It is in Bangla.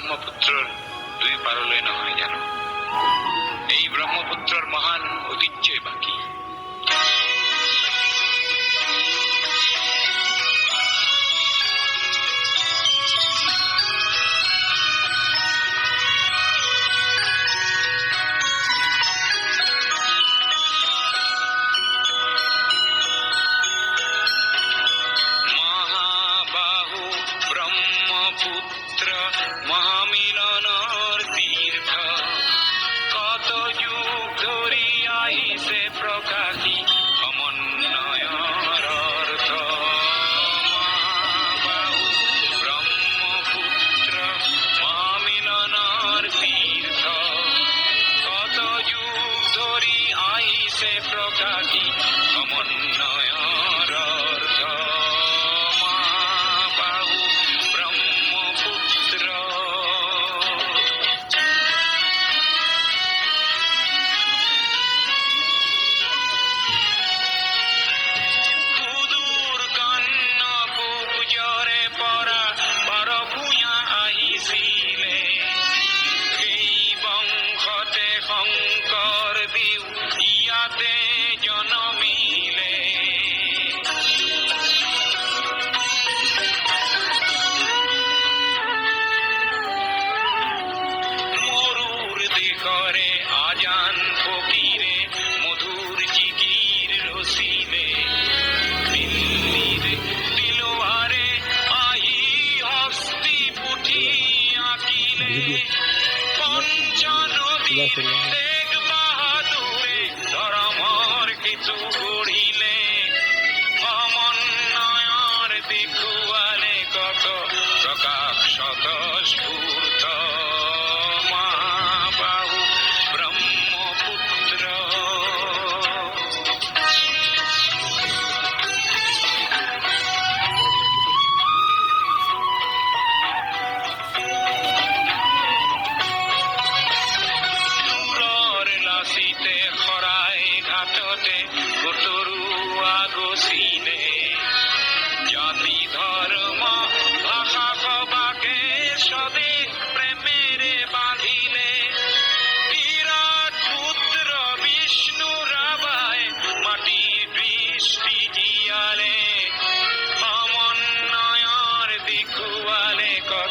ব্রহ্মপুত্রর দুই পারলৈ নহয় জানো? এই ব্রহ্মপুত্রর মহান ঐতিহ্যই বাকি। মহাবাহু ব্রহ্মপুত্র মহামিলনর তীর্থ, কত যুগ ধরি আইসে প্রকাশী সমন্বয়র অর্থ। মহাবাহু ব্রহ্মপুত্র মহামিলনর তীর্থ, কত যুগ ধরি আইসে প্রকাশী সমন্বয়র অর্থ। মহাবাহু ব্রহ্মপুত্র। সুদূর কন্যকুব জরে পরা পর ভূঞা আহিছিলে, সেই বংশতে শংকৰ দিও ইয়াতে জনমিলে। মরুর দিশরে আজান ফকিরে মধুর জিকির রসিলে, দিল্লির দিলওয়ারে আহি হস্তি পুঠি আঁকিলে। পঞ্চনদী তেগ বাহাদুরে ধর্মর কিছু গড়িলে, সমন্বয়র দেখুয়ালে কত প্রকাশ স্বতঃস্ফূর্ত। মহাবাহু ব্রহ্মপুত্র। দূৰৰ লাচিতে শৰাই ঘাটতে